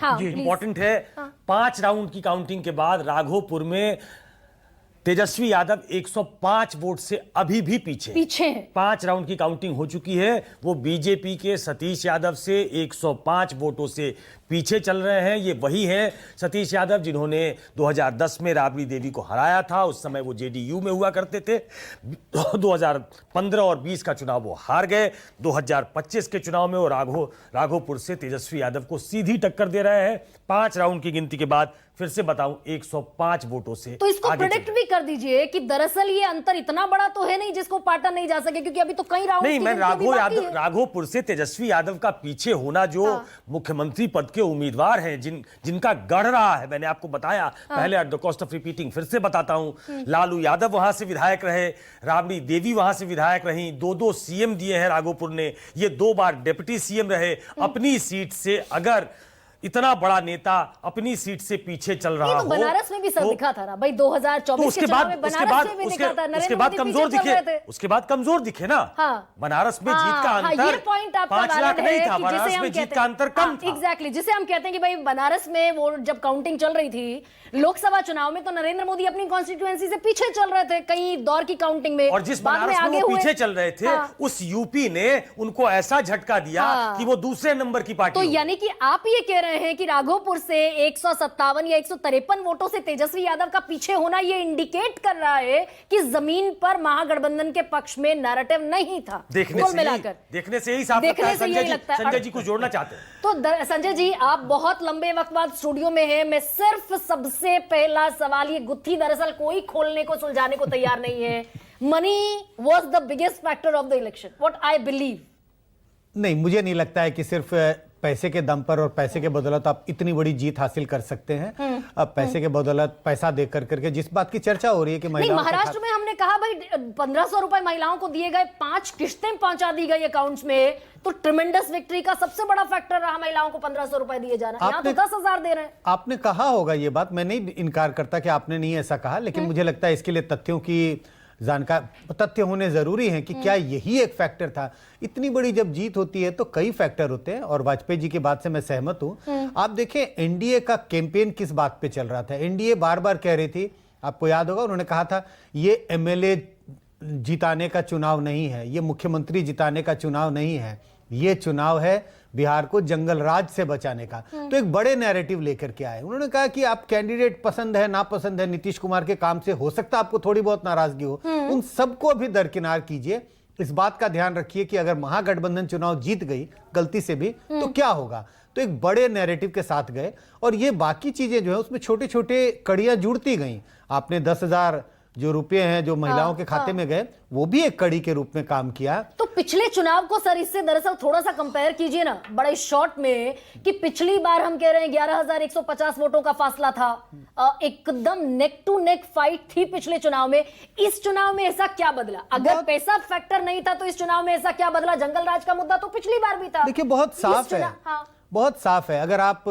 हाँ, ये इम्पोर्टेंट है। 5 राउंड की काउंटिंग के बाद राघोपुर में तेजस्वी यादव 105 वोट से अभी भी पीछे हैं। 5 राउंड की काउंटिंग हो चुकी है। वो बीजेपी के सतीश यादव से 105 वोटों से पीछे चल रहे हैं। ये वही हैं सतीश यादव जिन्होंने 2010 में राबड़ी देवी को हराया था। उस समय वो जेडीयू में हुआ करते थे। 2015 और 20 का चुनाव वो हार गए। 2025 के चुनाव में वो राघोपुर से तेजस्वी यादव को सीधी टक्कर दे रहे हैं। 5 राउंड की गिनती के बाद फिर से बताऊं 105 वोटों से तो इसको प्रेडिक्ट भी कर दीजिए कि दरअसल ये अंतर इतना बड़ा तो है नहीं जिसको पाटा नहीं जा सके, क्योंकि अभी तो कई राउंड नहीं। मैं राघोपुर से तेजस्वी यादव का पीछे होना जो मुख्यमंत्री पद के उम्मीदवार हैं जिनका गढ़ रहा है, मैंने आपको बताया पहले at the cost of repeating, फिर से बताता हूं। लालू यादव वहां से विधायक रहे, राबड़ी देवी वहां से विधायक रही, 2 सीएम दिए हैं राघोपुर ने, ये 2 बार डिप्टी सीएम रहे। अपनी सीट से अगर इतना बड़ा नेता अपनी सीट से पीछे चल रहा हो, बनारस में भी सर दिखा था ना भाई 2024 के चुनाव में बनारस में भी दिखा था। उसके बाद कमजोर दिखे, उसके बाद कमजोर दिखे ना। बनारस में जीत का अंतर 5 लाख नहीं था, बनारस में जीत का अंतर कम था। एग्जैक्टली, जिसे हम कहते हैं कि भाई बनारस में वो जब काउंटिंग चल रही थी लोकसभा चुनाव में, तो नरेंद्र मोदी अपनी कॉन्स्टिट्यूएंसी से पीछे चल रहे थे कई दौर की काउंटिंग में, और जिस बनारस में वो पीछे चल रहे थे उस यूपी ने उनको ऐसा झटका दिया कि वो दूसरे नंबर की पार्टी। तो यानी कि आप ये कह रहे हैं कि राघोपुर से 157 या 153 वोटों से तेजस्वी यादव का पीछे होना ये इंडिकेट कर रहा है कि जमीन पर महागठबंधन के पक्ष में नैरेटिव नहीं था। देखने से ही साफ लगता है। संजय जी कुछ जोड़ना चाहते हैं तो संजय जी, आप बहुत लंबे वक्त बाद स्टूडियो में हैं। मैं सिर्फ सबसे पहला सवाल, ये गुत्थी दरअसल कोई खोलने को सुलझाने को तैयार नहीं है। Money was the biggest factor of the election, what I believe. नहीं, मुझे नहीं लगता है कि सिर्फ पैसे के दम पर और पैसे के बदौलत आप इतनी बड़ी जीत हासिल कर सकते हैं। अब पैसे के बदौलत पैसा दे करके जिस बात की चर्चा हो रही है कि महिलाओं, महाराष्ट्र में हमने कहा भाई 1500 रुपए महिलाओं को दिए गए, 5 किश्तें पहुंचा दी गई अकाउंट्स में, तो ट्रिमेंडस विक्ट्री का सबसे बड़ा फैक्टर रहा महिलाओं को 1500 रुपए दिए जाना। यहाँ तो 10,000 दे रहे हैं। आपने कहा होगा ये बात, मैं नहीं इनकार करता कि आपने नहीं ऐसा कहा, लेकिन मुझे लगता है इसके लिए तथ्यों की तथ्य होने जरूरी हैं कि क्या यही एक फैक्टर था। इतनी बड़ी जब जीत होती है तो कई फैक्टर होते हैं, और वाजपेयी जी की बात से मैं सहमत हूं। आप देखें एनडीए का कैंपेन किस बात पे चल रहा था। एनडीए बार बार कह रही थी, आपको याद होगा उन्होंने कहा था ये एमएलए जिताने का चुनाव नहीं है, ये मुख्यमंत्री जिताने का चुनाव नहीं है, ये चुनाव है बिहार को जंगल राज से बचाने का। तो एक बड़े नैरेटिव लेकर के आए। उन्होंने कहा कि आप कैंडिडेट पसंद है नापसंद है, नीतीश कुमार के काम से हो सकता है आपको थोड़ी बहुत नाराजगी हो, उन सबको भी दरकिनार कीजिए। इस बात का ध्यान रखिए कि अगर महागठबंधन चुनाव जीत गई गलती से भी तो क्या होगा। तो एक बड़े नैरेटिव के साथ गए, और ये बाकी चीजें जो है उसमें छोटे छोटे कड़ियां जुड़ती गई। आपने 10,000 जो रुपए हैं जो महिलाओं के खाते में गए, वो भी एक कड़ी के रूप में काम किया। तो पिछले चुनाव को सर इससे दरअसल थोड़ा सा कंपेयर कीजिए ना बड़े शॉर्ट में, कि पिछली बार हम कह रहे हैं 11,150 वोटों का फासला था, एकदम नेक टू नेक फाइट थी पिछले चुनाव में। इस चुनाव में ऐसा क्या बदला? अगर पैसा फैक्टर नहीं था तो इस चुनाव में ऐसा क्या बदला? जंगल राज का मुद्दा तो पिछली बार भी था। देखिए बहुत साफ है, बहुत साफ है। अगर आप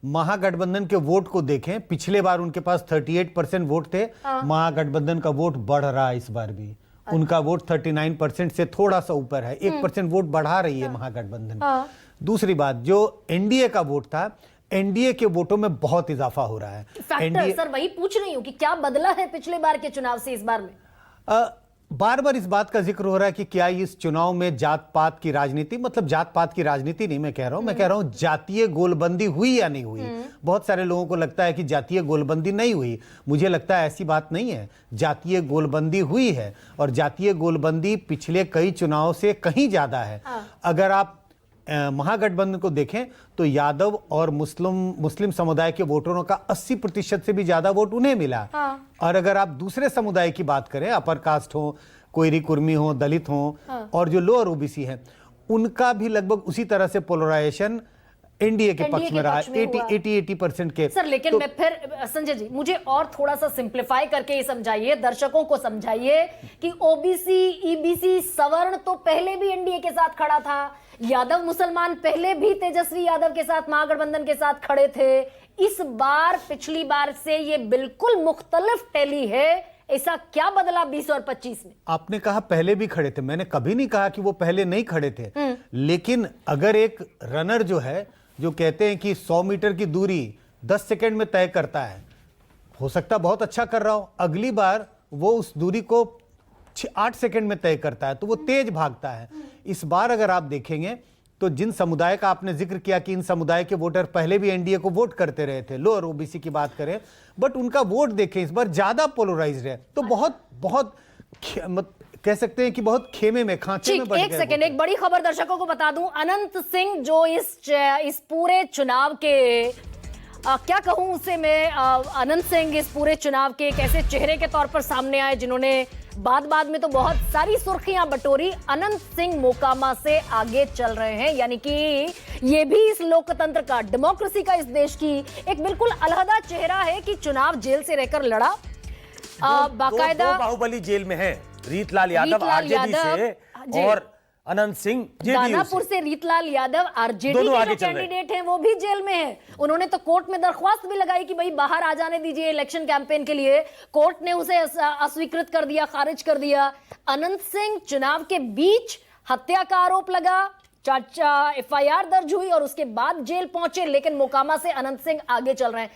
महागठबंधन के वोट को देखें, पिछले बार उनके पास 38% वोट थे, महागठबंधन का वोट बढ़ रहा है इस बार भी। उनका वोट 39% से थोड़ा सा ऊपर है, 1% वोट बढ़ा रही है महागठबंधन। दूसरी बात, जो एनडीए का वोट था, एनडीए के वोटों में बहुत इजाफा हो रहा है। फैक्टर सर वही पूछ रही हूं कि क्या बदला है पिछले बार के चुनाव से इस बार में। बार बार इस बात का जिक्र हो रहा है कि क्या इस चुनाव में जात पात की राजनीति, मतलब जात पात की राजनीति नहीं मैं कह रहा हूं, मैं कह रहा हूं जातीय गोलबंदी हुई या नहीं हुई। बहुत सारे लोगों को लगता है कि जातीय गोलबंदी नहीं हुई। मुझे लगता है ऐसी बात नहीं है, जातीय गोलबंदी हुई है, और जातीय गोलबंदी पिछले कई चुनाव से कहीं ज्यादा है। अगर आप महागठबंधन को देखें तो यादव और मुस्लिम समुदाय के वोटरों का 80% से भी ज्यादा वोट उन्हें मिला। और अगर आप दूसरे समुदाय की बात करें, अपर कास्ट हो, कोयरी कुर्मी हो, दलित हो, और जो लोअर ओबीसी हैं, उनका भी लगभग उसी तरह से पोलराइजेशन एनडीए के पक्ष में रहा, 80% के। सर लेकिन मैं फिर संजय जी, मुझे और थोड़ा सा सिंप्लीफाई करके ये समझाइए, दर्शकों को समझाइए कि ओबीसी ईबीसी सवर्ण तो पहले भी एनडीए के साथ खड़ा था, यादव मुसलमान पहले भी तेजस्वी यादव के साथ महागठबंधन के साथ खड़े थे। इस बार पिछली बार से ये बिल्कुल मुख्तलिफ टैली है। ऐसा क्या बदला 20 और 25 में? आपने कहा पहले भी खड़े थे, मैंने कभी नहीं कहा कि वो पहले नहीं खड़े थे। लेकिन अगर एक रनर जो है, जो कहते हैं कि 100 मीटर की दूरी 10 सेकंड में तय करता है, हो सकता बहुत अच्छा कर रहा हो, अगली बार वो उस दूरी को 8 सेकंड में तय करता है, तो वो तेज भागता है। इस बार अगर आप देखेंगे तो जिन समुदाय का आपने जिक्र किया कि इन समुदाय के वोटर पहले भी एनडीए को वोट करते रहे थे, लोअर ओबीसी की बात करें, बट उनका वोट देखें इस बार ज्यादा पोलराइज्ड है, तो बहुत बहुत कह सकते हैं कि बहुत खेमे में, खांचे में बढ़ गए। एक सेकंड, एक बड़ी खबर दर्शकों को बता दूं, अनंत सिंह जो इस पूरे चुनाव के क्या कहूं उसे मैं, अनंत सिंह इस पूरे चुनाव के एक ऐसे चेहरे के तौर पर सामने आए जिन्होंने बाद में तो बहुत सारी सुर्खियां बटोरी। अनंत सिंह मोकामा से आगे चल रहे हैं, यानी कि ये भी इस लोकतंत्र का, डेमोक्रेसी का, इस देश की एक बिल्कुल अलहदा चेहरा है कि चुनाव जेल से रहकर लड़ा। बाकायदा दो बाहुबली जेल में है, रीतलाल यादव आरजेडी से और अनंत सिंह दानापुर से रीतलाल यादव आरजेडी के जो कैंडिडेट हैं वो भी जेल में हैं। उन्होंने तो कोर्ट में दरख्वास्त भी लगाई कि भाई बाहर आ जाने दीजिए इलेक्शन कैंपेन के लिए, कोर्ट ने उसे अस्वीकृत कर दिया, खारिज कर दिया। अनंत सिंह चुनाव के बीच हत्या का आरोप लगा, एफआईआर दर्ज हुई और उसके बाद जेल पहुंचे, लेकिन मोकामा से अनंत सिंह आगे चल रहे हैं।